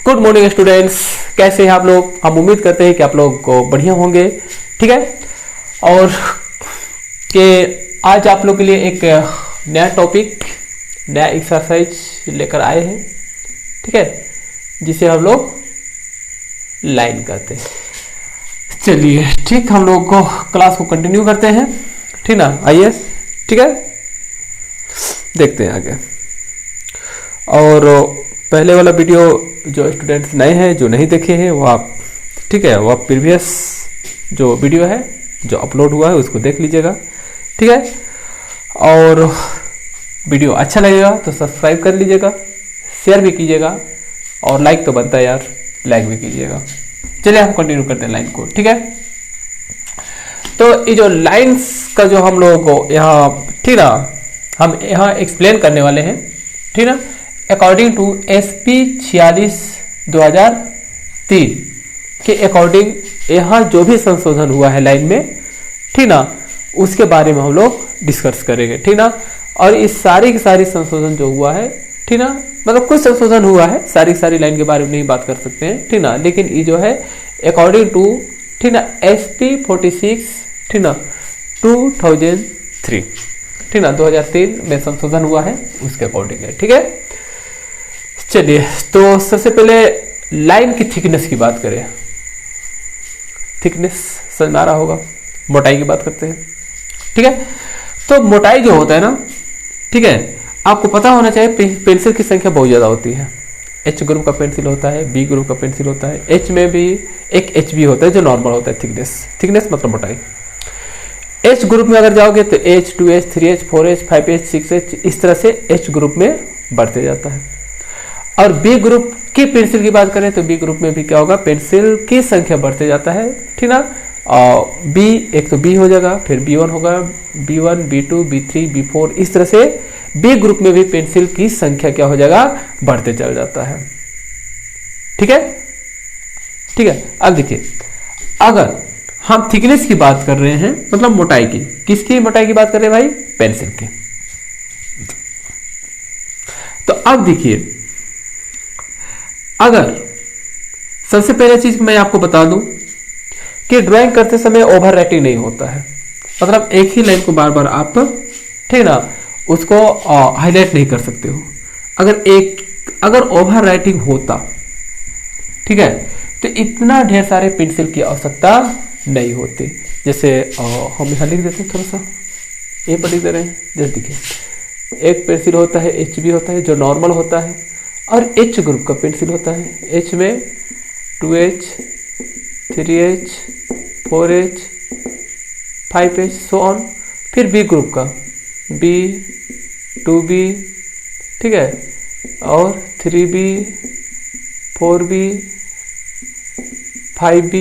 Good morning students, कैसे हैं आप लोग। हम उम्मीद करते हैं कि आप लोग को बढ़िया होंगे। ठीक है, और कि आज आप लोग के लिए एक नया टॉपिक, नया एक्सरसाइज लेकर आए हैं। ठीक है, जिसे हम लोग लाइन कहते हैं। चलिए ठीक, हम लोग को क्लास को कंटिन्यू करते हैं। ठीक ना, आइए। ठीक है, देखते हैं आगे। और पहले वाला वीडियो जो स्टूडेंट्स नए हैं, जो नहीं देखे हैं, वो आप, ठीक है, वो आप प्रीवियस जो वीडियो है जो अपलोड हुआ है उसको देख लीजिएगा। ठीक है, और वीडियो अच्छा लगेगा तो सब्सक्राइब कर लीजिएगा, शेयर भी कीजिएगा, और लाइक तो बनता है यार, लाइक भी कीजिएगा। चलिए हम कंटिन्यू करते हैं लाइन को। ठीक है, तो ये जो लाइंस का जो हम लोग यहाँ, ठीक ना, हम यहाँ एक्सप्लेन करने वाले हैं। ठीक ना, अकॉर्डिंग टू SP 46/2003 के अकॉर्डिंग यहाँ जो भी संशोधन हुआ है लाइन में, ठीक ना, उसके बारे में हम लोग डिस्कस करेंगे। ठीक ना, और इस सारी की सारी संशोधन जो हुआ है, ठीक ना, मतलब कुछ संशोधन हुआ है, सारी की सारी लाइन के बारे में नहीं बात कर सकते हैं। ठीक ना, लेकिन ये जो है अकॉर्डिंग टू, ठीक ना, SP 46, ठीक ना, 2003, ठीक ना, 2003 में संशोधन हुआ है, उसके अकॉर्डिंग है। ठीक है, चलिए तो सबसे पहले लाइन की थिकनेस की बात करें। थिकनेस समझ में आ रहा होगा, मोटाई की बात करते हैं। ठीक है, तो मोटाई जो होता है ना, ठीक है, आपको पता होना चाहिए पेंसिल की संख्या बहुत ज्यादा होती है। H ग्रुप का पेंसिल होता है, B ग्रुप का पेंसिल होता है, H में भी एक HB होता है जो नॉर्मल होता है। थिकनेस मतलब मोटाई। H ग्रुप में अगर जाओगे तो H, 2H, 3H, 4H, 5H, 6H, इस तरह से H ग्रुप में बढ़ते जाता है। और B ग्रुप की पेंसिल की बात करें तो B ग्रुप में भी क्या होगा, पेंसिल की संख्या बढ़ते जाता है। ठीक ना, B एक तो B हो जाएगा, फिर B1 होगा, B1, B2, B3, B4, इस तरह से B ग्रुप में भी पेंसिल की संख्या क्या हो जाएगा, बढ़ते चल जाता है। ठीक है, ठीक है। अब देखिए, अगर हम थिकनेस की बात कर रहे हैं, मतलब मोटाई की, किसकी मोटाई की बात कर रहे हैं भाई, पेंसिल की। तो अब देखिए, अगर सबसे पहले चीज मैं आपको बता दूं कि ड्राइंग करते समय ओवर राइटिंग नहीं होता है, मतलब एक ही लाइन को बार बार आप, ठीक ना, उसको हाईलाइट नहीं कर सकते हो। अगर ओवर राइटिंग होता, ठीक है, तो इतना ढेर सारे पेंसिल की आवश्यकता नहीं होती। जैसे हम यहां लिख देते हैं, थोड़ा सा ये पर लिख दे रहे हैं। जैसे देखिए, एक पेंसिल होता है HB होता है जो नॉर्मल होता है, और H ग्रुप का पेंसिल होता है। H में 2H, 3H, 4H, 5H, so on. फिर B ग्रुप का B, 2B, ठीक है, और 3B, 4B, 5B,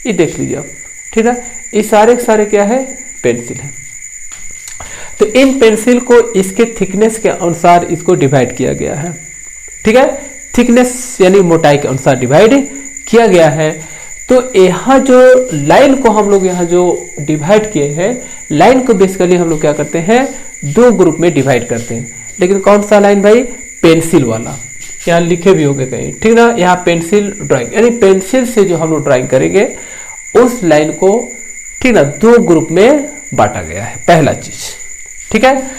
ये देख लीजिए आप। ठीक है, ये सारे सारे क्या है, पेंसिल है। तो इन पेंसिल को इसके थिकनेस के अनुसार इसको डिवाइड किया गया है। ठीक है, थिकनेस यानी मोटाई के अनुसार डिवाइड किया गया है। तो यहाँ जो लाइन को हम लोग यहाँ जो डिवाइड किए हैं, लाइन को बेसिकली हम लोग क्या करते हैं, दो ग्रुप में डिवाइड करते हैं। लेकिन कौन सा लाइन भाई, पेंसिल वाला। यहाँ लिखे भी होंगे कहीं, ठीक ना, यहाँ पेंसिल ड्राइंग, यानी पेंसिल से जो हम लोग ड्राइंग करेंगे उस लाइन को, ठीक ना, दो ग्रुप में बांटा गया है। पहला चीज, ठीक है,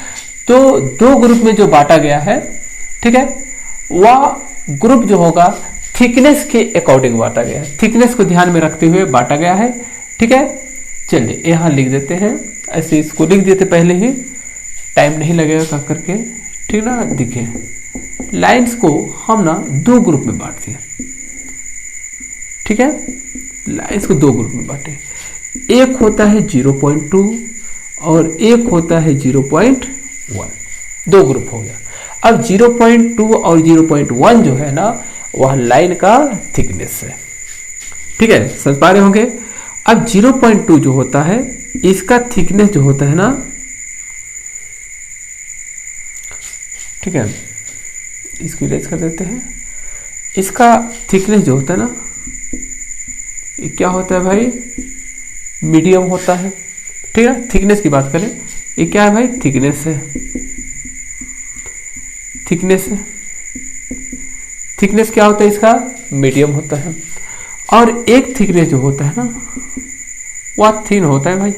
तो दो ग्रुप में जो बांटा गया है, ठीक है, वह ग्रुप जो होगा थिकनेस के अकॉर्डिंग बांटा गया है। थिकनेस को ध्यान में रखते हुए बांटा गया है। ठीक है, चलिए यहां लिख देते हैं, ऐसे इसको लिख देते पहले ही, टाइम नहीं लगेगा कर करके। ठीक ना, देखिए लाइंस को हम ना दो ग्रुप में बांट दिए। ठीक है, लाइंस को दो ग्रुप में बांटे। एक होता है 0.2 और एक होता है 0.1, दो ग्रुप हो गया। अब 0.2 और 0.1 जो है ना, वह लाइन का थिकनेस है। ठीक है, समझ पा रहे होंगे। अब 0.2 जो होता है, इसका थिकनेस जो होता है ना, ठीक है, इसको इरेज कर देते हैं। इसका थिकनेस जो होता है ना, ये क्या होता है भाई, मीडियम होता है। ठीक है, थिकनेस की बात करें, ये क्या है भाई, थिकनेस है। थिकनेस क्या होता है इसका, मीडियम होता है। और एक थिकनेस जो होता है ना वह थिन होता है भाई।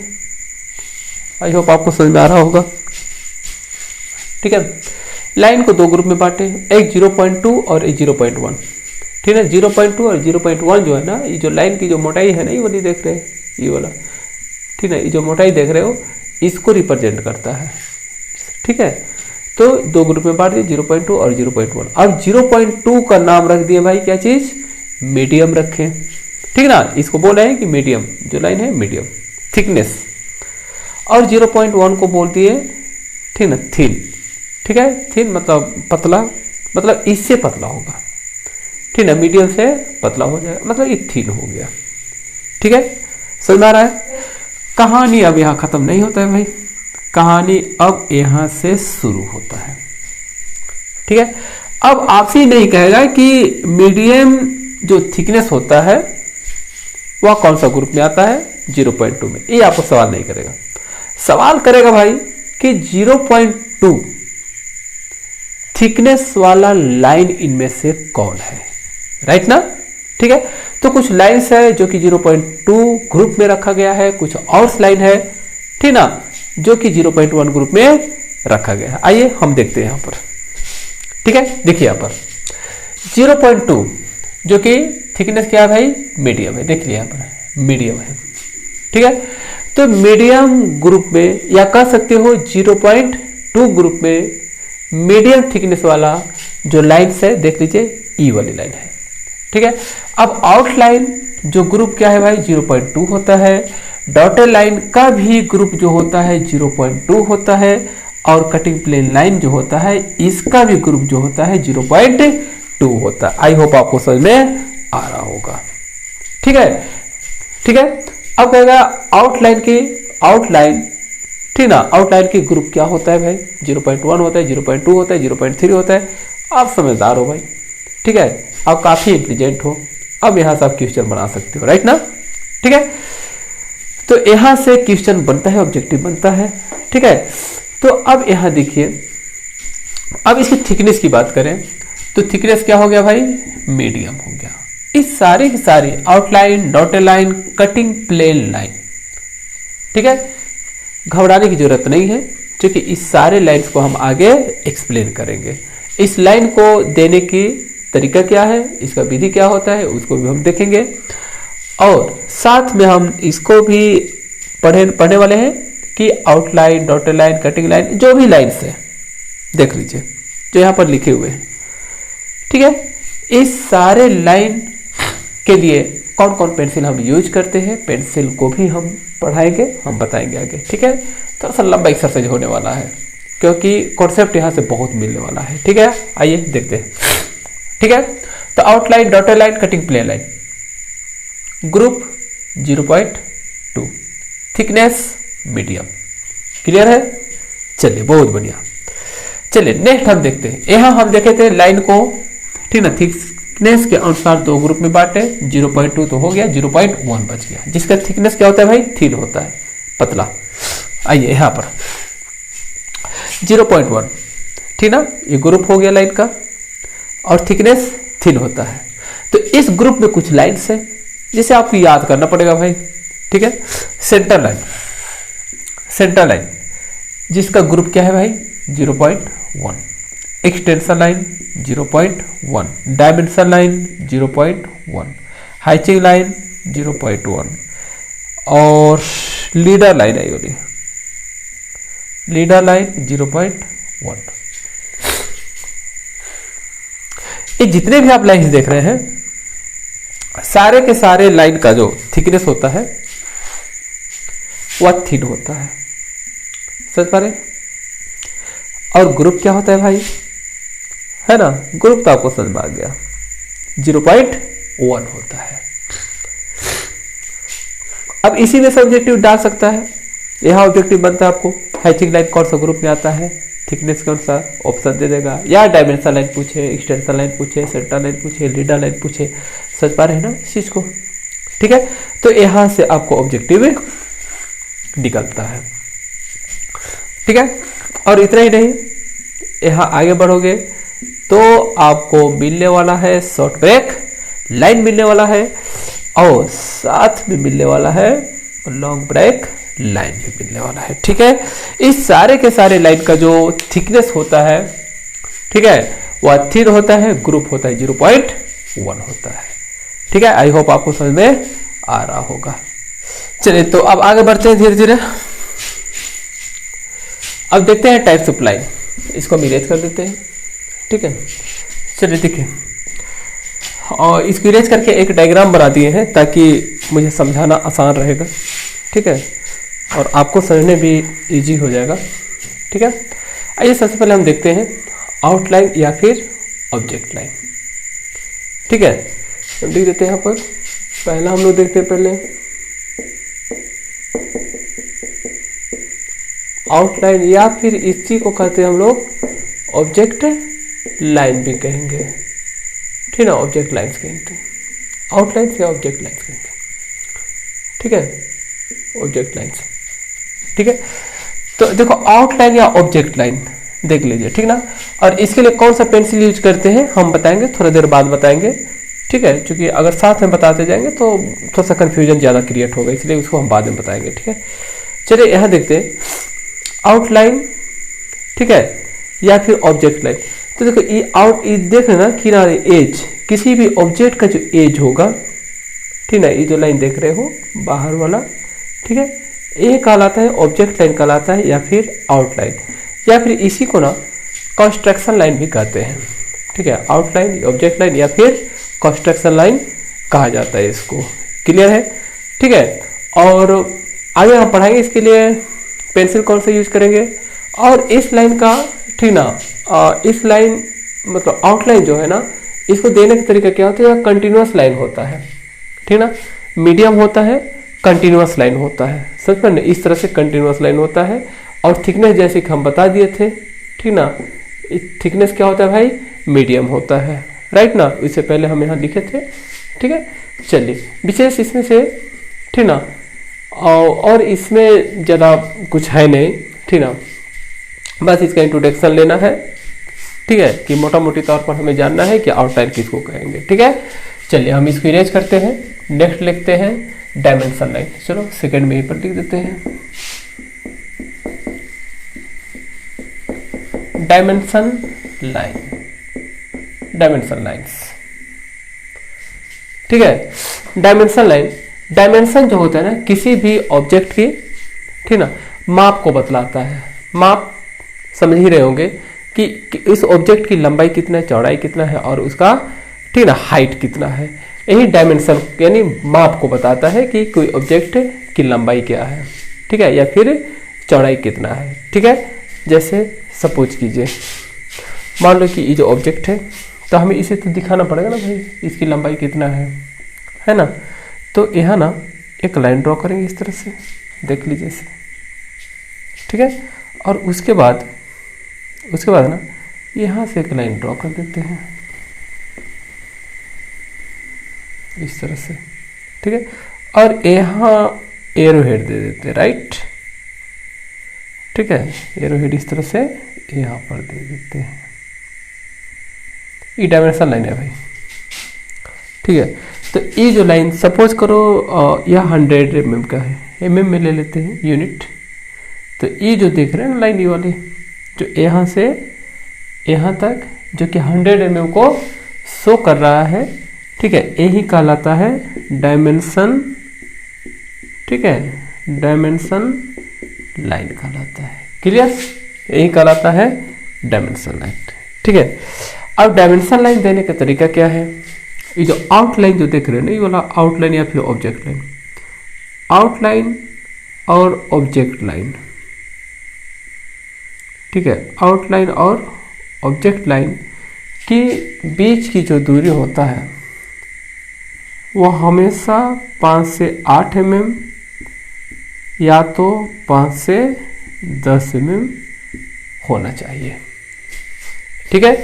आई होप आपको समझ में आ रहा होगा। ठीक है, लाइन को दो ग्रुप में बांटे, एक 0.2 और एक 0.1। ठीक है, 0.2 और 0.1 जो है ना, ये जो लाइन की जो मोटाई है ना, ये वाली देख रहे हैं, ये वाला, ठीक है, ये जो मोटाई देख रहे हो इसको रिप्रेजेंट करता है। ठीक है, तो दो ग्रुप में बांट दिए, 0.2 और 0.1। अब 0.2 का नाम रख दिए भाई क्या चीज, मीडियम रखें। ठीक ना, इसको बोल रहे हैं कि मीडियम, जो लाइन है मीडियम थिकनेस। और 0.1 को बोल दिए, ठीक ना, थिन। ठीक है, थिन मतलब पतला, मतलब इससे पतला होगा। ठीक है, मीडियम से पतला हो जाएगा, मतलब ये थिन हो गया। ठीक है, समझ में आ रहा है। कहानी अब यहां खत्म नहीं होता है भाई, कहानी अब यहां से शुरू होता है। ठीक है, अब आपसे नहीं कहेगा कि मीडियम जो थिकनेस होता है वह कौन सा ग्रुप में आता है, 0.2 में। ये आपको सवाल नहीं करेगा, सवाल करेगा भाई कि 0.2 थिकनेस वाला लाइन इनमें से कौन है, राइट ना। ठीक है, तो कुछ लाइंस है जो कि 0.2 ग्रुप में रखा गया है, कुछ और लाइन है, ठीक ना, जो कि 0.1 ग्रुप में रखा गया है। आइए हम देखते हैं यहां पर। ठीक है, देखिए यहां पर 0.2 जो कि थिकनेस क्या है भाई, मीडियम है। देख लिया यहां पर मीडियम है। ठीक है, तो मीडियम ग्रुप में, या कह सकते हो 0.2 ग्रुप में मीडियम थिकनेस वाला जो लाइन है, देख लीजिए ई वाली लाइन है। ठीक है, अब आउटलाइन जो ग्रुप क्या है भाई, 0.2 होता है। डॉटेड लाइन का भी ग्रुप जो होता है 0.2 होता है। और कटिंग प्लेन लाइन जो होता है इसका भी ग्रुप जो होता है 0.2 होता है। आई होप आपको समझ में आ रहा होगा। ठीक है, ठीक है, अब कहेगा आउटलाइन की, आउटलाइन, ठीक ना, आउटलाइन की ग्रुप क्या होता है भाई, 0.1 होता है, 0.2 होता है, 0.3 होता है। आप समझदार हो भाई, ठीक है, आप काफी इंटेलिजेंट हो, अब यहां से आप क्वेश्चन बना सकते हो, राइट ना। ठीक है, तो यहां से क्वेश्चन बनता है, ऑब्जेक्टिव बनता है। ठीक है, तो अब यहां देखिए, अब इसकी थिकनेस की बात करें तो थिकनेस क्या हो गया भाई, मीडियम हो गया। इस सारे की सारी outline, dotted line, cutting plane line, ठीक है, घबराने की जरूरत नहीं है, क्योंकि इस सारे लाइंस को हम आगे एक्सप्लेन करेंगे। इस लाइन को देने की तरीका क्या है, इसका विधि क्या होता है, उसको भी हम देखेंगे। और साथ में हम इसको भी पढ़ने वाले हैं कि outline, dotted line, cutting line, जो भी लाइन्स है देख लीजिए जो यहां पर लिखे हुए हैं। ठीक है, इस सारे लाइन के लिए कौन कौन पेंसिल हम यूज करते हैं, पेंसिल को भी हम पढ़ाएंगे, हम बताएंगे आगे। ठीक है, थोड़ा सा लंबा एक्सरसाइज होने वाला है क्योंकि कॉन्सेप्ट यहां से बहुत मिलने वाला है। ठीक है, आइए देखते हैं। ठीक है, तो outline, dotted line, cutting plane line, group 0.2, thickness medium. Clear है, चलिए बहुत बढ़िया। चलिए नेक्स्ट हम देखते हैं। यहां हम देखे थे लाइन को, ठीक ना, थिकनेस के अनुसार दो ग्रुप में बांटे, 0.2 तो हो गया, 0.1 बच गया, जिसका थिकनेस क्या होता है भाई, थिन होता है, पतला। आइए यहां पर 0.1, ठीक ना, ये ग्रुप हो गया लाइन का, और थिकनेस थिन होता है। तो इस ग्रुप में कुछ लाइन्स है जिसे आपको याद करना पड़ेगा भाई। ठीक है, सेंटर लाइन, सेंटर लाइन जिसका ग्रुप क्या है भाई, 0.1, extension line 0.1, dimension line 0.1, hatching line 0.1, और लीडर लाइन आई होगी, लीडर लाइन 0.1। ये जितने भी आप लाइन्स देख रहे हैं सारे के सारे लाइन का जो थिकनेस होता है वह थिन होता है, समझ पा रहे। और ग्रुप क्या होता है भाई, है ना, ग्रुप तो आपको समझ में आ गया, 0.1 होता है। अब इसी में से ऑब्जेक्टिव डाल सकता है। यहां ऑब्जेक्टिव बनता है आपको, हैचिंग लाइन कौन सा ग्रुप में आता है, थिकनेस कौन सा, ऑप्शन दे देगा, या डायमेंशन लाइन पूछे, एक्सटेंशन लाइन पूछे, सेंटर लाइन पूछे, लीडर लाइन पूछे, समझ पा रहे हैं ना इस चीज को। ठीक है, तो यहां से आपको ऑब्जेक्टिव निकलता है। ठीक है, और इतना ही नहीं, यहां आगे बढ़ोगे तो आपको मिलने वाला है शॉर्ट ब्रेक लाइन मिलने वाला है और साथ में मिलने वाला है लॉन्ग ब्रेक लाइन भी मिलने वाला है। ठीक है, इस सारे के सारे लाइन का जो थिकनेस होता है, ठीक है, वह थिन होता है, ग्रुप होता है 0.1 होता है। ठीक है, आई होप आपको समझ में आ रहा होगा। चलिए तो अब आगे बढ़ते हैं धीरे धीरे। अब देखते हैं टाइप्स ऑफ लाइन, इसको हम इरेज कर देते हैं। ठीक है, चलिए देखिए, और इसको इरेज करके एक डायग्राम बना दिए हैं ताकि मुझे समझाना आसान रहेगा। ठीक है, और आपको समझने भी इजी हो जाएगा। ठीक है, आइए सबसे पहले हम देखते हैं आउटलाइन या फिर ऑब्जेक्ट लाइन। ठीक है, हम लिख देते हैं यहाँ पर। पहला हम लोग देखते हैं पहले आउटलाइन, या फिर इसी को कहते हैं हम लोग ऑब्जेक्ट लाइन भी कहेंगे। ठीक है, ऑब्जेक्ट लाइन्स कहेंगे, आउटलाइन या ऑब्जेक्ट लाइन्स कहेंगे। ठीक है, ऑब्जेक्ट लाइन्स। ठीक है, तो देखो आउटलाइन या ऑब्जेक्ट लाइन देख लीजिए। ठीक ना, और इसके लिए कौन सा पेंसिल यूज करते हैं हम बताएंगे, थोड़ा देर बाद बताएंगे। ठीक है, क्योंकि अगर साथ में बताते जाएंगे तो थोड़ा सा कंफ्यूजन ज़्यादा क्रिएट होगा, इसलिए उसको हम बाद में बताएंगे। ठीक है, चलिए यहाँ देखते हैं आउटलाइन, ठीक है, या फिर ऑब्जेक्ट लाइन। तो देखो ये देख रहे ना किनारे एज, किसी भी ऑब्जेक्ट का जो एज होगा, ठीक है, ये जो लाइन देख रहे हो बाहर वाला, ठीक है, ये कहलाता है ऑब्जेक्ट लाइन कहलाता है, या फिर आउटलाइन, या फिर इसी को ना कंस्ट्रक्शन लाइन भी कहते हैं। ठीक है, आउटलाइन, ऑब्जेक्ट लाइन या फिर कंस्ट्रक्शन लाइन कहा जाता है इसको। क्लियर है? ठीक है, और आगे हम पढ़ाएंगे इसके लिए पेंसिल कौन सा यूज करेंगे, और इस लाइन का, ठीक ना, इस लाइन मतलब आउटलाइन जो है ना, इसको देने का तरीका क्या होता है, कंटिन्यूअस लाइन होता है। ठीक ना, मीडियम होता है, कंटिन्यूअस लाइन होता है, समझ में, इस तरह से कंटिन्यूअस लाइन होता है। और थिकनेस जैसे कि हम बता दिए थे, ठीक ना, थिकनेस क्या होता है भाई, मीडियम होता है, राइट ना, इससे पहले हम यहाँ लिखे थे। ठीक है, चलिए विशेष इसमें से, ठीक ना, और इसमें ज़्यादा कुछ है नहीं। ठीक ना, बस इसका इंट्रोडक्शन लेना है। ठीक है, कि मोटा मोटी तौर पर हमें जानना है कि आउटलाइन किसको कहेंगे। ठीक है, चलिए हम इसको इरेज करते हैं। नेक्स्ट लिखते हैं डायमेंशन लाइन। चलो सेकंड में यहीं पर लिख देते हैं डायमेंशन लाइन, डायमेंशन लाइन्स। ठीक है, डायमेंशन लाइन, डायमेंशन जो होता है ना किसी भी ऑब्जेक्ट की, ठीक ना, माप को बतलाता है। माप समझ ही रहे होंगे कि इस ऑब्जेक्ट की लंबाई कितना है, चौड़ाई कितना है, और उसका, ठीक ना, हाइट कितना है। यही डायमेंशन यानी माप को बताता है कि कोई ऑब्जेक्ट की लंबाई क्या है, ठीक है, या फिर चौड़ाई कितना है। ठीक है, जैसे सपोज कीजिए, मान लो कि ये जो ऑब्जेक्ट है, तो हमें इसे तो दिखाना पड़ेगा ना भाई, इसकी लंबाई कितना है ना। तो यहाँ ना एक लाइन ड्रॉ करेंगे इस तरह से, देख लीजिए इसे। ठीक है, और उसके बाद ना यहाँ से एक लाइन ड्रॉ कर देते हैं इस तरह से। ठीक है, और यहाँ एरो हेड दे देते हैं, राइट। ठीक है, एरो हेड इस तरह से यहाँ पर दे देते हैं। ये डायमेंशन लाइन है भाई। ठीक है, तो ये जो लाइन सपोज करो यह 100 mm का है, mm में ले लेते हैं यूनिट। तो ये जो देख रहे हैं ना लाइन, ये वाली जो यहाँ से यहाँ तक जो कि 100 mm को शो कर रहा है, ठीक है, यही कहलाता है डायमेंशन। ठीक है, डायमेंशन लाइन कहलाता है। क्लियर? यही कहलाता है डायमेंशन लाइन। ठीक है, अब डायमेंशन लाइन देने का तरीका क्या है, ये जो आउटलाइन जो देख रहे हैं ना, ये वाला आउटलाइन या फिर ऑब्जेक्ट लाइन, आउटलाइन और ऑब्जेक्ट लाइन। ठीक है, आउटलाइन और ऑब्जेक्ट लाइन के बीच की जो दूरी होता है वो हमेशा 5 से 8 mm या तो 5 से 10 mm होना चाहिए। ठीक है,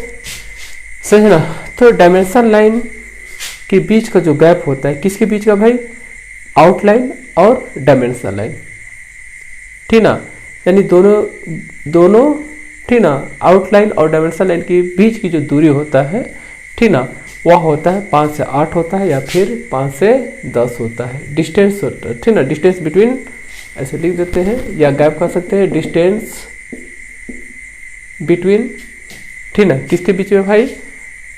सही ना। तो डायमेंशन लाइन के बीच का जो गैप होता है, किसके बीच का भाई, आउटलाइन और डायमेंशन लाइन। ठीक ना, यानी दोनों ठीक ना, आउटलाइन और डायमेंशन लाइन के बीच की जो दूरी होता है, ठीक ना, वह होता है 5 से 8 होता है या फिर 5 से 10 होता है डिस्टेंस होता है, ठीक ना। डिस्टेंस बिटवीन ऐसे लिख देते हैं या गैप कर सकते हैं, डिस्टेंस बिटवीन, ठीक ना, किसके बीच में भाई,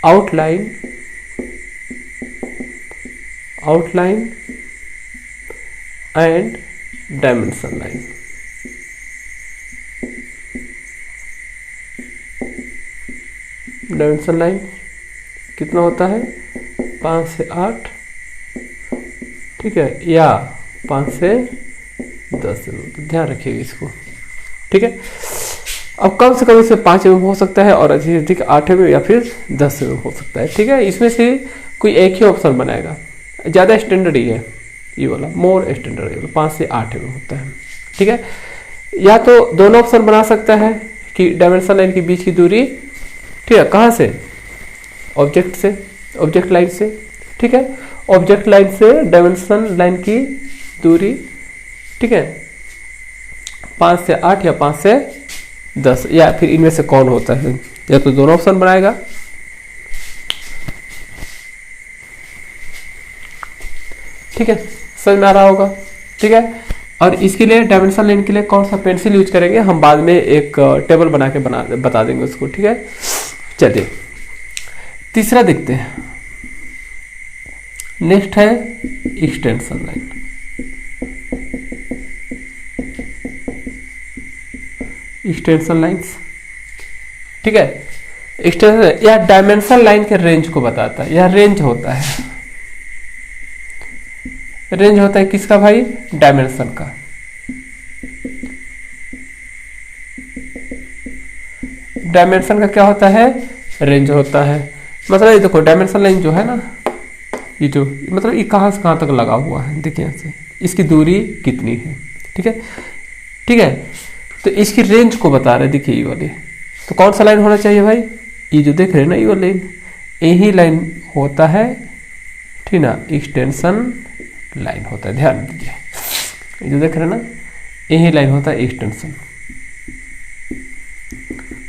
outline and dimension line. Dimension line कितना होता है, 5 से 8, ठीक है, या 5 से 10, तो ध्यान रखिएगा इसको, ठीक है। अब कम से कम इसमें 5 mm हो सकता है और अधिक से अधिक 8 mm या फिर 10 mm हो सकता है, ठीक है। इसमें से कोई एक ही ऑप्शन बनाएगा, ज़्यादा स्टैंडर्ड ही है ये वाला, मोर स्टैंडर्ड 5 से 8 mm होता है, ठीक है। या तो दोनों ऑप्शन बना सकता है कि डायमेंशन लाइन के बीच की दूरी, ठीक है, कहाँ से, ऑब्जेक्ट लाइन से, ठीक है, ऑब्जेक्ट लाइन से डायमेंशन लाइन की दूरी, ठीक है, 5 से 8 या 5 से 10, या फिर इनमें से कौन होता है, या तो दोनों ऑप्शन बनाएगा, ठीक है, समझ में आ रहा होगा, ठीक है। और इसके लिए डायमेंशन लाइन के लिए कौन सा पेंसिल यूज करेंगे हम बाद में एक टेबल बना के बता देंगे उसको, ठीक है। चलिए तीसरा देखते हैं, नेक्स्ट है एक्सटेंशन लाइन। एक्सटेंशन लाइन्स, ठीक है, एक्सटेंशन या डायमेंशन लाइन के रेंज को बताता है, यह रेंज होता है, रेंज होता है किसका भाई, डायमेंशन का। डायमेंशन का क्या होता है, रेंज होता है। मतलब ये देखो डायमेंशन लाइन जो है ना, ये जो मतलब ये कहाँ से कहाँ तक लगा हुआ है, देखिए यहाँ से इसकी दूरी कितनी है, ठीक है, ठीक है। तो इसकी रेंज को बता रहे, देखिए ये वाली, तो कौन सा लाइन होना चाहिए भाई, ये जो देख रहे हैं ना ये वाली, यही लाइन होता है, ठीक ना, एक्सटेंशन लाइन होता है, ध्यान दीजिए, ये जो देख रहे हैं ना यही लाइन होता है एक्सटेंशन,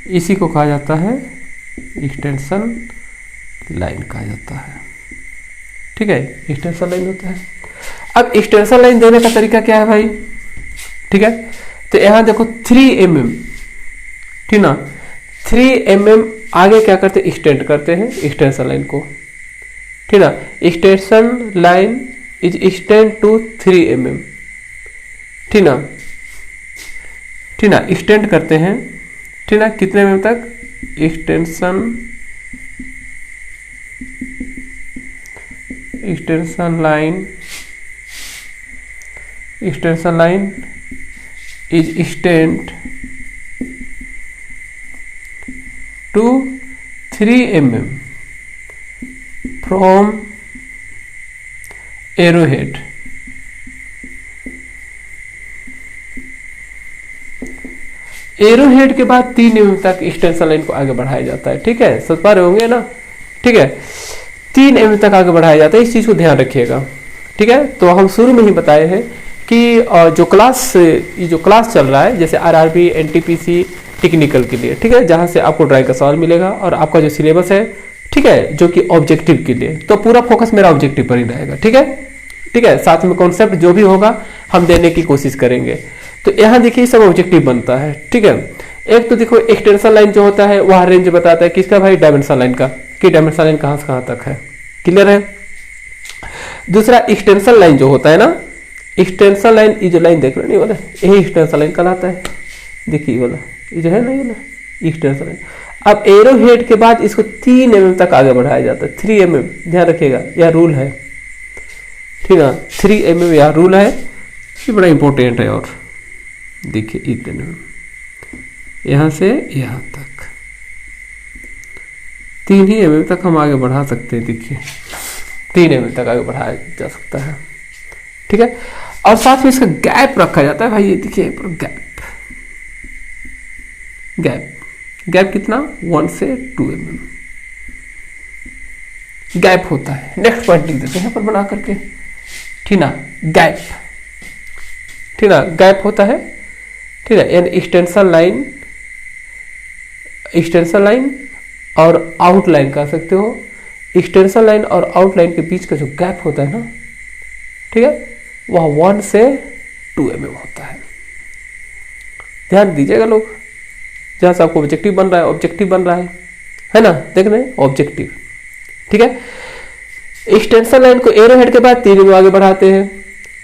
इसी को कहा जाता है एक्सटेंशन लाइन कहा जाता है, ठीक है, एक्सटेंशन लाइन होता है। अब एक्सटेंशन लाइन देने का तरीका क्या है भाई, ठीक है, तो यहां देखो 3 mm, ठीक ना, 3 mm आगे क्या करते हैं, एक्सटेंड करते हैं एक्सटेंशन लाइन को, ठीक ना, extension line is extend to 3 mm, ठीक ना, ठीक ना, एक्सटेंड करते हैं, ठीक ना, कितने mm तक, extension line is extend to 3 mm from arrowhead, arrowhead के बाद 3 mm तक एक्सटेंशन लाइन को आगे बढ़ाया जाता है, ठीक है, समझ पा रहे होंगे ना, ठीक है, 3 mm तक आगे बढ़ाया जाता है, इस चीज को ध्यान रखिएगा, ठीक है। तो हम शुरू में ही बताए हैं कि जो क्लास चल रहा है, जैसे आरआरबी, एनटीपीसी टेक्निकल के लिए, ठीक है, जहां से आपको ड्राइंग का सवाल मिलेगा और आपका जो सिलेबस है, ठीक है, जो कि ऑब्जेक्टिव के लिए, तो पूरा फोकस मेरा ऑब्जेक्टिव पर ही रहेगा, ठीक है, ठीक है, साथ में कॉन्सेप्ट जो भी होगा हम देने की कोशिश करेंगे। तो यहाँ देखिए सब ऑब्जेक्टिव बनता है, ठीक है। एक तो देखो एक्सटेंशन लाइन जो होता है वह रेंज बताता है किसका भाई, डायमेंशन लाइन का, कि डायमेंशन लाइन कहां से कहां तक है, क्लियर है। दूसरा एक्सटेंशन लाइन जो होता है ना, एक्सटेंशन लाइन, ये जो लाइन देख रहे हैं वाला, यही एक्सटेंशन लाइन कहलाता है, देखिए वाला ये जो है ना, ये वाला एक्सटेंशन लाइन। अब एरो हेड के बाद इसको 3 mm तक आगे बढ़ाया जाता है, 3 mm, ध्यान रखिएगा, यह रूल है, ठीक है, 3 mm यह रूल है, ये बड़ा इंपॉर्टेंट है। और देखिए इतने यहां से यहां तक 3 ही mm तक हम आगे बढ़ा सकते हैं, देखिए 3 mm तक आगे बढ़ाया जा सकता है, ठीक है। और साथ में इसका गैप रखा जाता है भाई, ये देखिए गैप कितना, 1 से 2 mm गैप होता है। नेक्स्ट पॉइंट लिख देते हैं यहाँ पर बना करके, ठीक ना, गैप, ठीक ना, गैप होता है, ठीक है, यानी एक्सटेंशन लाइन और आउटलाइन कह सकते हो, एक्सटेंशन लाइन और आउटलाइन के बीच का जो गैप होता है ना, ठीक है, वह 1 से 2 mm होता है। ध्यान दीजिएगा लोग, जहां से आपको ऑब्जेक्टिव बन रहा है, ऑब्जेक्टिव बन रहा है ना, देख रहे हैं ऑब्जेक्टिव, ठीक है। एक्सटेंशन लाइन को एरो हेड के बाद 3 mm आगे बढ़ाते हैं,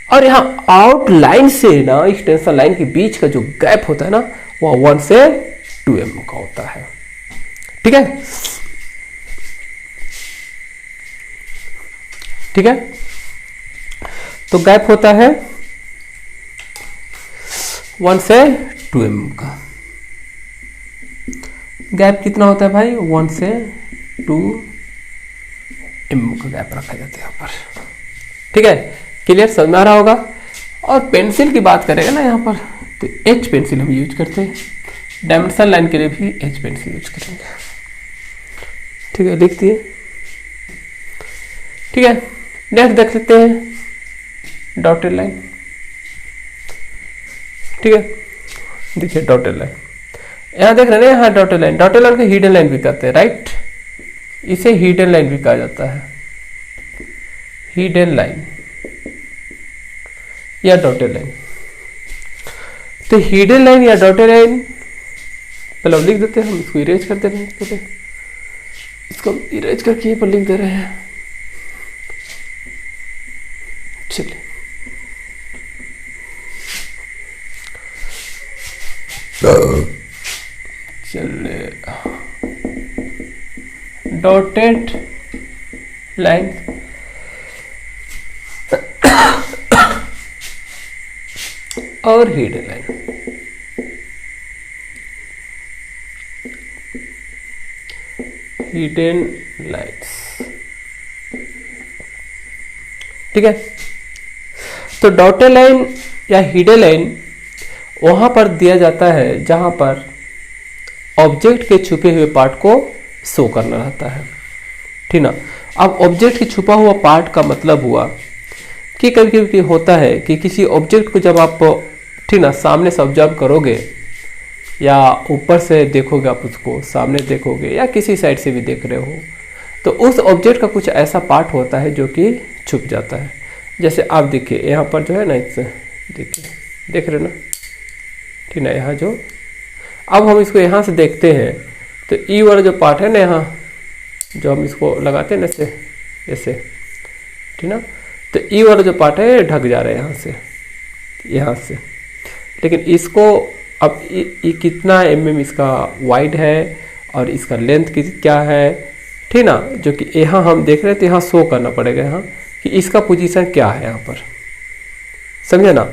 और यहाँ आउटलाइन से ना एक्सटेंशन लाइन के बीच का जो गैप होता है ना, वह 1 से 2 mm का होता है, ठीक है, ठीक है। तो गैप होता है 1 से 2 mm का। गैप कितना होता है भाई? 1 से 2 mm का गैप रखा जाता है यहाँ पर, ठीक है। क्लियर, समझ में आ रहा होगा। और पेंसिल की बात करेगा ना यहाँ पर, तो एच पेंसिल हम यूज करते हैं, डायमेंशन लाइन के लिए भी एच पेंसिल यूज करेंगे, ठीक है, लिख दिए, ठीक है। नेक्स्ट देख लेते हैं डॉटेड लाइन, ठीक है। देखिए डॉटेड लाइन, यहाँ देख रहे हैं, यहाँ डॉटेड लाइन, डॉटेड लाइन को हिडन लाइन भी कहते हैं, राइट, इसे हिडन लाइन भी कहा जाता है, हिडन लाइन या डॉटेड लाइन। तो हिडन लाइन या डॉटेड लाइन पहले लिख देते हैं, हम इसको इरेज करते हैं, पहले इसको इरेज करके ये पर लिख दे रहे हैं, चलिए। चलिए डॉटेड लाइन और हिडन लाइन, हिडन लाइन्स, ठीक है। तो डॉटेड लाइन या हिडन लाइन वहां पर दिया जाता है जहां पर ऑब्जेक्ट के छुपे हुए पार्ट को शो करना रहता है, ठीक ना। अब ऑब्जेक्ट के छुपा हुआ पार्ट का मतलब हुआ कि कभी कभी होता है कि किसी ऑब्जेक्ट को जब आप, ठीक ना, सामने से ऑब्जर्व करोगे या ऊपर से देखोगे, आप उसको सामने देखोगे या किसी साइड से भी देख रहे हो, तो उस ऑब्जेक्ट का कुछ ऐसा पार्ट होता है जो कि छुप जाता है। जैसे आप देखिए यहाँ पर जो है ना, देखिए, देख रहे हो ना, ठीक ना, यहाँ जो, अब हम इसको यहाँ से देखते हैं तो ई वाला जो पार्ट है ना, यहाँ जो हम इसको लगाते हैं ना ऐसे, ठीक ना, तो ई वाला जो पार्ट है ढक जा रहा है यहाँ से, लेकिन इसको अब कितना mm इसका वाइड है और इसका लेंथ क्या है, ठीक ना, जो कि यहाँ हम देख रहे हैं, तो यहाँ शो करना पड़ेगा यहाँ कि इसका पोजीशन क्या है यहाँ पर, समझे ना।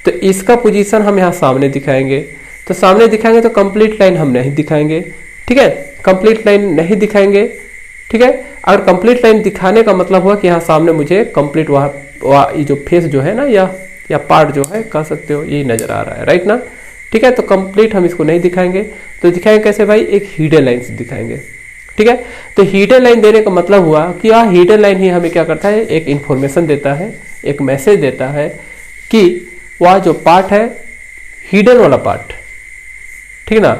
तो इसका पोजीशन हम यहाँ सामने दिखाएंगे, तो सामने दिखाएंगे तो कंप्लीट लाइन हम नहीं दिखाएंगे, ठीक है, कंप्लीट लाइन नहीं दिखाएंगे, ठीक है। अगर कंप्लीट लाइन दिखाने का मतलब हुआ कि यहाँ सामने मुझे कंप्लीट वहाँ ये जो फेस जो है ना, या पार्ट जो है कह सकते हो, ये नजर आ रहा है, राइट ना, ठीक है। तो कंप्लीट हम इसको नहीं दिखाएंगे, तो दिखाएंगे कैसे भाई? एक हिडन लाइन से दिखाएंगे, ठीक है। तो हिडन लाइन देने का मतलब हुआ कि यह हिडन लाइन ही हमें क्या करता है? एक इंफॉर्मेशन देता है, एक मैसेज देता है कि वह जो पार्ट है हिडन वाला पार्ट, ठीक ना,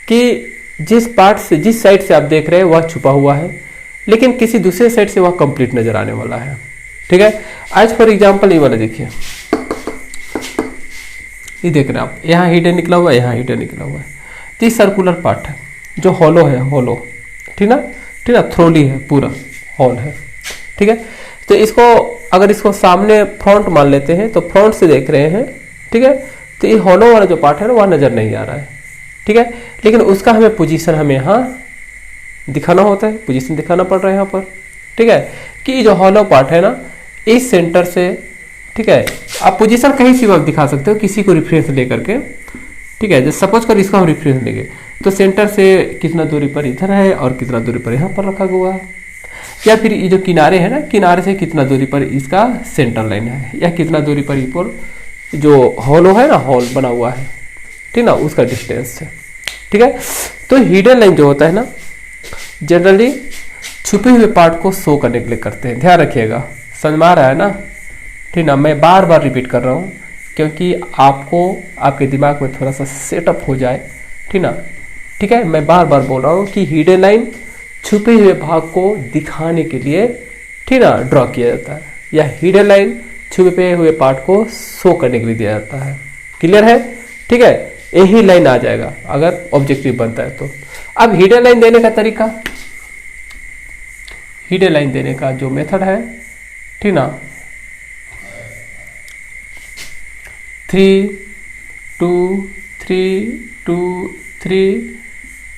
कि जिस पार्ट से, जिस साइड से आप देख रहे हैं वह छुपा हुआ है, लेकिन किसी दूसरे साइड से वह कंप्लीट नजर आने वाला है, ठीक है। आज फॉर एग्जांपल ये वाला देखिए, ये देख रहे हैं आप, यहाँ हिडन निकला हुआ है, यहाँ हिडन निकला हुआ है, तो ये सर्कुलर पार्ट है जो हॉलो है, हॉलो, ठीक ना, ठीक ना, थ्रोली है, पूरा हॉल है, ठीक है। तो इसको अगर इसको सामने फ्रंट मान लेते हैं तो फ्रंट से देख रहे हैं, ठीक है, तो ये हॉलो वाला जो पार्ट है ना वह नजर नहीं आ रहा है, ठीक है, लेकिन उसका हमें पोजीशन हमें यहाँ दिखाना होता है, पोजीशन दिखाना पड़ रहा है यहाँ पर, ठीक है, कि जो हॉलो पार्ट है ना, इस सेंटर से, ठीक है, आप पोजीशन कहीं से आप दिखा सकते हो, किसी को रेफरेंस लेकर के, ठीक है। जैसे सपोज कर इसका हम रेफरेंस लेंगे, तो सेंटर से कितना दूरी पर इधर है और कितना दूरी पर यहाँ पर रखा हुआ है, या फिर ये जो किनारे है ना, किनारे से कितना दूरी पर इसका सेंटर लाइन है, या कितना दूरी पर ऊपर जो हॉलो है ना, हॉल बना हुआ है, ठीक ना, उसका डिस्टेंस है, ठीक है। तो हिडन लाइन जो होता है ना, जनरली छुपे हुए पार्ट को शो करने के लिए करते हैं, ध्यान रखिएगा, समझ में आ रहा है ना, ठीक ना। मैं बार बार रिपीट कर रहा हूँ क्योंकि आपको आपके दिमाग में थोड़ा सा सेटअप हो जाए, ठीक ना, ठीक है। मैं बार बार बोल रहा हूँ कि हिडन लाइन छुपे हुए भाग को दिखाने के लिए, ठीक ना, ड्रॉ किया जाता है, या हिडन लाइन छुपे हुए पार्ट को शो करने के लिए दिया जाता है। क्लियर है? ठीक है, यही लाइन आ जाएगा अगर ऑब्जेक्टिव बनता है तो। अब हिडन लाइन देने का तरीका, हिडन लाइन देने का जो मेथड है, ठीक ना, 3 2 3 2 3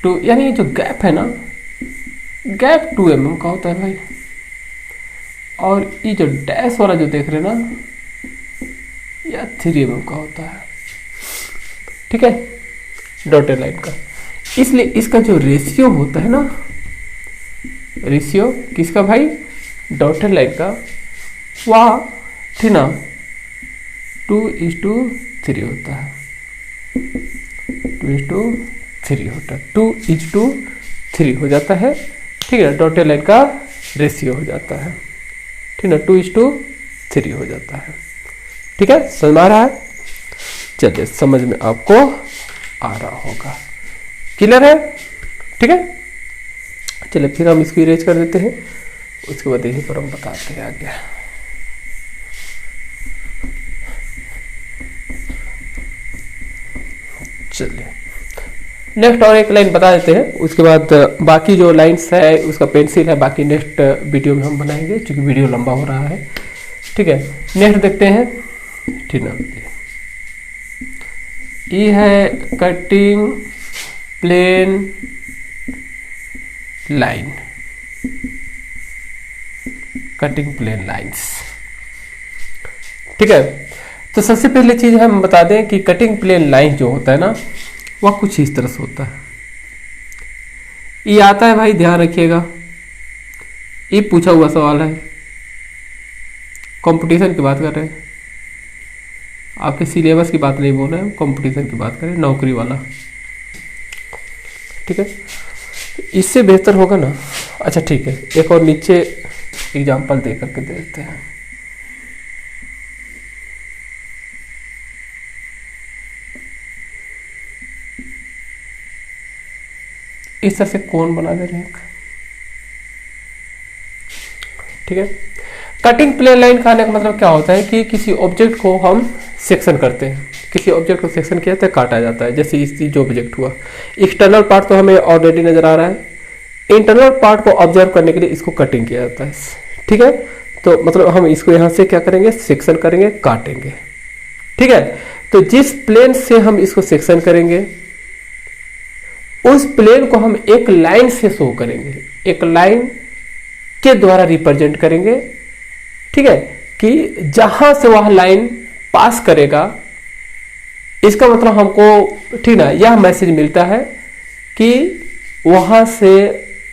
2, यानी ये जो गैप है ना, गैप 2 mm का होता है भाई, और ये जो डैश वाला जो देख रहे हैं ना, यह 3 mm का होता है। ठीक है, डॉटेड लाइन का। इसलिए इसका जो रेशियो होता है ना, रेशियो किसका भाई, डॉटेड लाइन का, वह, ठीक ना, 2:3 होता है, 2:3 होता है, 2:3 हो जाता है। ठीक है, डॉटेड लाइन का रेशियो हो जाता है, ठीक है, 2:3 हो जाता है। ठीक है, समझ में आ रहा है? चलिए, समझ में आपको आ रहा होगा। क्लियर है? ठीक है, चलिए फिर हम इसको इरेज कर देते हैं, उसके बाद यहीं पर हम बताते हैं आगे। चलिए नेक्स्ट और एक लाइन बता देते हैं, उसके बाद बाकी जो लाइंस है उसका पेंसिल है, बाकी नेक्स्ट वीडियो में हम बनाएंगे, क्योंकि वीडियो लंबा हो रहा है। ठीक है, नेक्स्ट देखते हैं। ठीक है, ये है cutting plane line, cutting plane lines. ठीक है, तो सबसे पहले चीज हम बता दें कि कटिंग प्लेन लाइन जो होता है ना, वह कुछ इस तरह से होता है। ये आता है भाई, ध्यान रखिएगा, ये पूछा हुआ सवाल है, कंपटीशन की बात कर रहे हैं, आपके सिलेबस की बात नहीं बोल रहे हैं, कंपटीशन की बात करें, नौकरी वाला। ठीक है, इससे बेहतर होगा ना। अच्छा ठीक है, एक और नीचे एग्जाम्पल दे करके दे देते हैं। इस तरह से कोण बना दे रहे हैं। ठीक है, कटिंग प्लेन लाइन कहने का मतलब क्या होता है कि किसी ऑब्जेक्ट को हम सेक्शन करते हैं, किसी ऑब्जेक्ट को सेक्शन किया जाता है, काटा जाता है। जैसे इस जो ऑब्जेक्ट हुआ, एक्सटर्नल पार्ट तो हमें ऑलरेडी नजर आ रहा है, इंटरनल पार्ट को ऑब्जर्व करने के लिए इसको कटिंग किया जाता है। ठीक है, तो मतलब हम इसको यहां से क्या करेंगे, सेक्शन करेंगे, काटेंगे। ठीक है, तो जिस प्लेन से हम इसको सेक्शन करेंगे, उस प्लेन को हम एक लाइन से शो करेंगे, एक लाइन के द्वारा रिप्रेजेंट करेंगे। ठीक है, कि जहां से वह लाइन पास करेगा, इसका मतलब हमको, ठीक ना, यह मैसेज मिलता है कि वहां से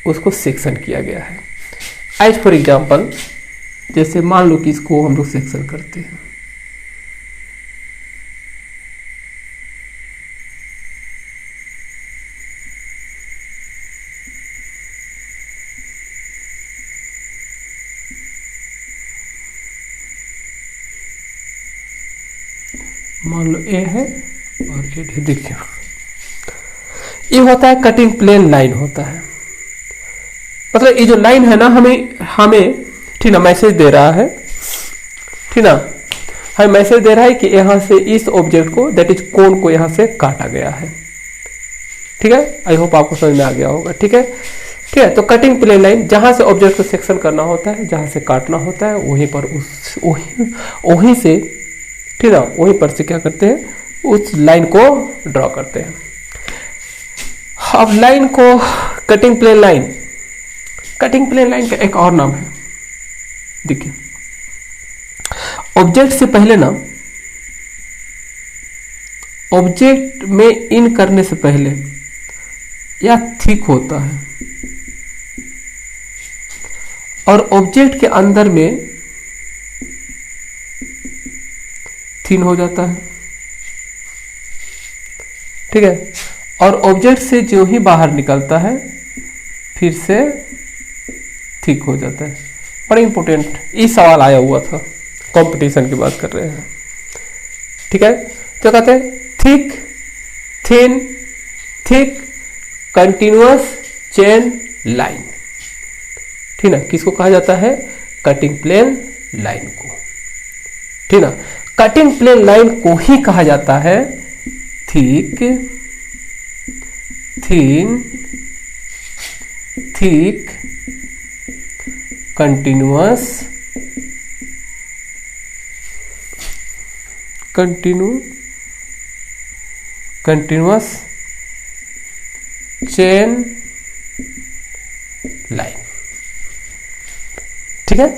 उसको सेक्शन किया गया है। एज फॉर एग्जाम्पल, जैसे मान लो कि इसको हम लोग सेक्शन करते हैं, मान लो ए है और ए है। देखिए, ये होता है कटिंग प्लेन लाइन होता है। मतलब ये जो लाइन है ना, हमें ठीक ना मैसेज दे रहा है, ठीक ना, हमें मैसेज दे रहा है कि यहां से इस ऑब्जेक्ट को, दैट इज कोन को, यहां से काटा गया है। ठीक है, आई होप आपको समझ में आ गया होगा। ठीक है, ठीक है, तो कटिंग प्लेन लाइन, जहां से ऑब्जेक्ट को सेक्शन करना होता है, जहां से काटना होता है, वहीं पर वहीं से, ठीक है, वहीं पर से क्या करते हैं, उस लाइन को ड्रॉ करते हैं। अब लाइन को cutting plane line, cutting plane line का एक और नाम है। देखिए, ऑब्जेक्ट से पहले ना, ऑब्जेक्ट में इन करने से पहले यह थिक होता है, और ऑब्जेक्ट के अंदर में थिन हो जाता है। ठीक है, और ऑब्जेक्ट से जो ही बाहर निकलता है, फिर से थिक हो जाता है। बड़ा इंपॉर्टेंट ये सवाल आया हुआ था, कंपटीशन की बात कर रहे हैं। ठीक है, तो कहते हैं thick, thin, thick, continuous chain line. ठीक ना, किसको कहा जाता है, कटिंग प्लेन लाइन को, ठीक ना। कटिंग प्लेन लाइन को ही कहा जाता है thick, thin, thick, continuous, continuous chain line, ठीक है।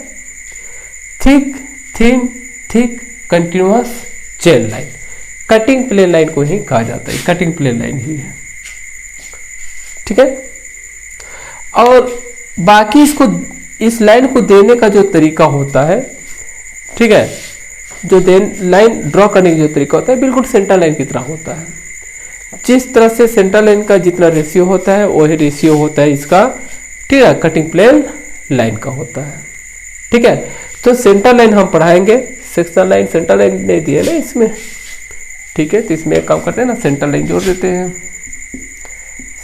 Thick, thin, thick, continuous chain line, cutting plane line को ही कहा जाता है, कटिंग प्लेन लाइन ही है, ठीक है। और बाकी इसको, इस लाइन को देने का जो तरीका होता है, ठीक है, जो लाइन ड्रॉ करने का जो तरीका होता है बिल्कुल सेंटर लाइन की तरह होता है। जिस तरह से सेंटर लाइन का जितना रेशियो होता है वही रेशियो होता है इसका, ठीक है, कटिंग प्लेन लाइन का होता है, ठीक है। तो सेंटर लाइन हम पढ़ाएंगे, सेक्शन लाइन, सेंटर लाइन नहीं दिए ना इसमें, ठीक है। तो इसमें एक काम करते हैं ना, सेंटर लाइन जोड़ देते हैं।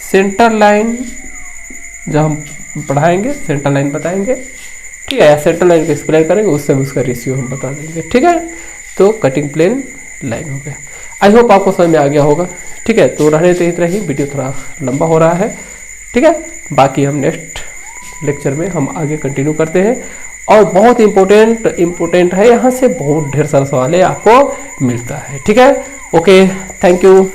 सेंटर लाइन जब हम पढ़ाएंगे सेंटर लाइन बताएंगे, ठीक है, या सेंटर लाइन को एक्सप्लेन करेंगे, उस समय उसका रेशियो हम बता देंगे, ठीक है। तो कटिंग प्लेन लाइन हो गया। आई होप आपको समझ में आ गया होगा, ठीक है। तो रहने तो इतना ही, वीडियो थोड़ा लंबा हो रहा है, ठीक है। बाकी हम नेक्स्ट लेक्चर में हम आगे कंटिन्यू करते हैं। और बहुत इंपॉर्टेंट है, यहाँ से बहुत ढेर सारा सवाल आपको मिलता है, ठीक है। Okay, thank you.